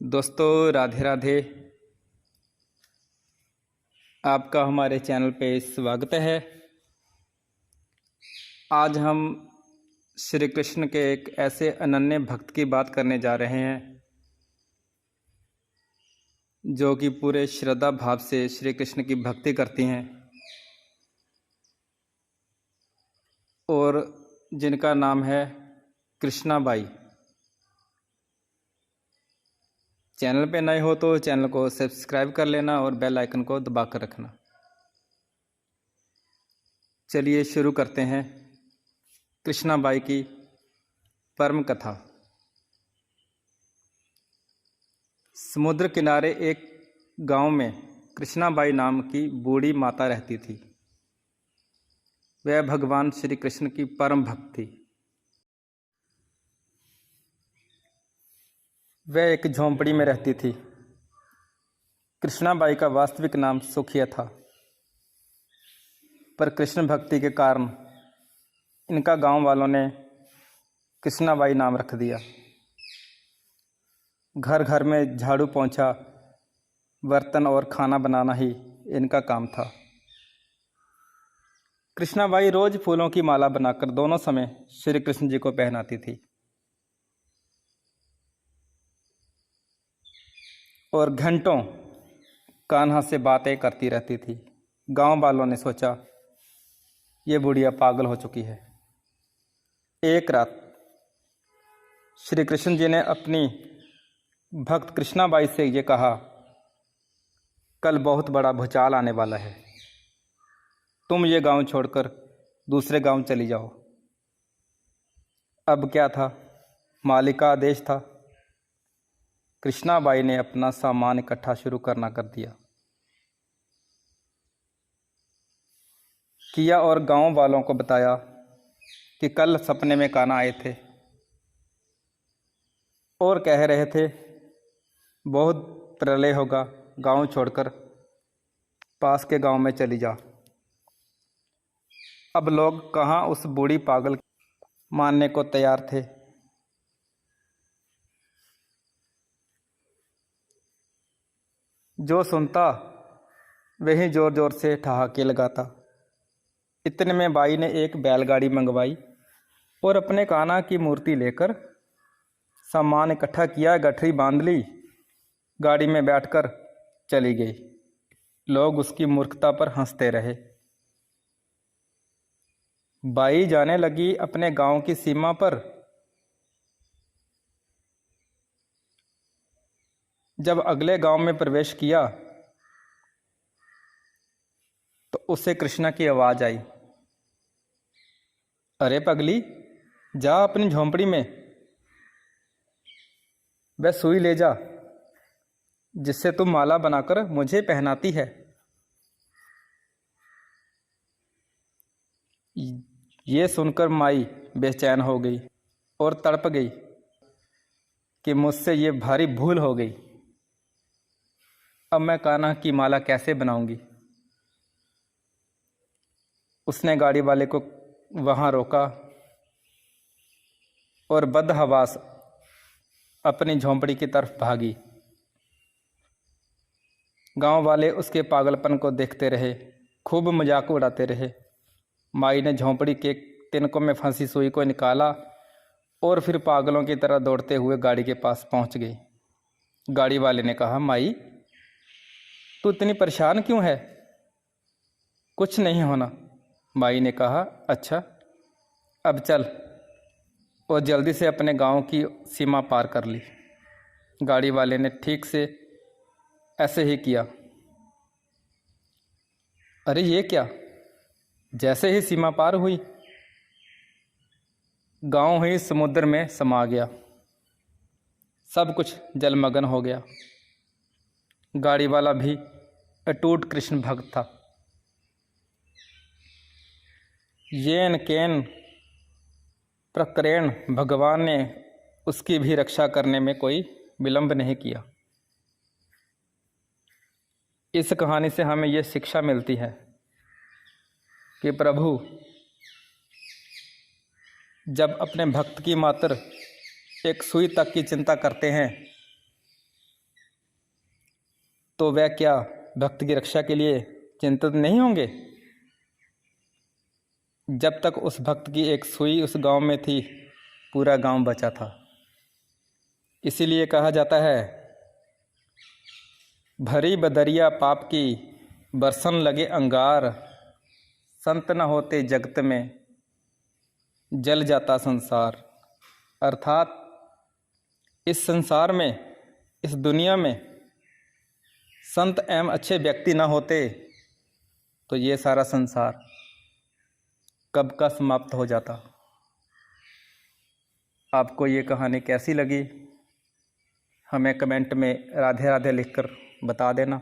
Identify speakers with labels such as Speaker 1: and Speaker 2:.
Speaker 1: दोस्तों राधे राधे। आपका हमारे चैनल पे स्वागत है। आज हम श्री कृष्ण के एक ऐसे अनन्य भक्त की बात करने जा रहे हैं जो कि पूरे श्रद्धा भाव से श्री कृष्ण की भक्ति करती हैं और जिनका नाम है कृष्णा बाई। चैनल पे नए हो तो चैनल को सब्सक्राइब कर लेना और बेल आइकन को दबा कर रखना। चलिए शुरू करते हैं कृष्णा बाई की परम कथा। समुद्र किनारे एक गांव में कृष्णा बाई नाम की बूढ़ी माता रहती थी। वह भगवान श्री कृष्ण की परम भक्त थी। वह एक झोंपड़ी में रहती थी। कृष्णा बाई का वास्तविक नाम सुखिया था, पर कृष्ण भक्ति के कारण इनका गांव वालों ने कृष्णा बाई नाम रख दिया। घर घर में झाड़ू पोंछा, बर्तन और खाना बनाना ही इनका काम था। कृष्णा बाई रोज फूलों की माला बनाकर दोनों समय श्री कृष्ण जी को पहनाती थी और घंटों कान्हा से बातें करती रहती थी। गांव वालों ने सोचा ये बुढ़िया पागल हो चुकी है। एक रात श्री कृष्ण जी ने अपनी भक्त कृष्णा बाई से ये कहा, कल बहुत बड़ा भूचाल आने वाला है, तुम ये गांव छोड़कर दूसरे गांव चली जाओ। अब क्या था, मालिक का आदेश था। कृष्णा बाई ने अपना सामान इकट्ठा शुरू करना कर किया और गांव वालों को बताया कि कल सपने में कान्हा आए थे और कह रहे थे बहुत प्रलय होगा, गांव छोड़कर पास के गांव में चली जा। अब लोग कहाँ उस बूढ़ी पागल मानने को तैयार थे। जो सुनता वही जोर जोर से ठहाके लगाता। इतने में बाई ने एक बैलगाड़ी मंगवाई और अपने कान्हा की मूर्ति लेकर सामान इकट्ठा किया, गठरी बांध ली, गाड़ी में बैठकर चली गई। लोग उसकी मूर्खता पर हंसते रहे। बाई जाने लगी अपने गांव की सीमा पर। जब अगले गांव में प्रवेश किया तो उसे कृष्णा की आवाज आई, अरे पगली, जा अपनी झोंपड़ी में वह सुई ले जा जिससे तुम माला बनाकर मुझे पहनाती है। ये सुनकर माई बेचैन हो गई और तड़प गई कि मुझसे ये भारी भूल हो गई। अब मैं कान्हा की माला कैसे बनाऊंगी। उसने गाड़ी वाले को वहां रोका और बदहवास अपनी झोंपड़ी की तरफ भागी। गांव वाले उसके पागलपन को देखते रहे, खूब मजाक उड़ाते रहे। माई ने झोंपड़ी के तिनकों में फंसी सुई को निकाला और फिर पागलों की तरह दौड़ते हुए गाड़ी के पास पहुंच गई। गाड़ी वाले ने कहा, माई तू इतनी परेशान क्यों है। कुछ नहीं होना। माई ने कहा, अच्छा अब चल, और जल्दी से अपने गांव की सीमा पार कर ली। गाड़ी वाले ने ठीक से ऐसे ही किया। अरे ये क्या, जैसे ही सीमा पार हुई गांव ही समुद्र में समा गया। सब कुछ जलमग्न हो गया। गाड़ी वाला भी अटूट कृष्ण भक्त था। येन केन प्रकरण भगवान ने उसकी भी रक्षा करने में कोई विलंब नहीं किया। इस कहानी से हमें यह शिक्षा मिलती है कि प्रभु जब अपने भक्त की मात्र एक सुई तक की चिंता करते हैं तो वह क्या भक्त की रक्षा के लिए चिंतित नहीं होंगे? जब तक उस भक्त की एक सुई उस गांव में थी, पूरा गांव बचा था। इसीलिए कहा जाता है, भरी बदरिया पाप की बरसन लगे अंगार, संत न होते जगत में जल जाता संसार। अर्थात इस संसार में, इस दुनिया में संत एवं अच्छे व्यक्ति न होते तो ये सारा संसार कब का समाप्त हो जाता। आपको ये कहानी कैसी लगी हमें कमेंट में राधे राधे लिखकर बता देना।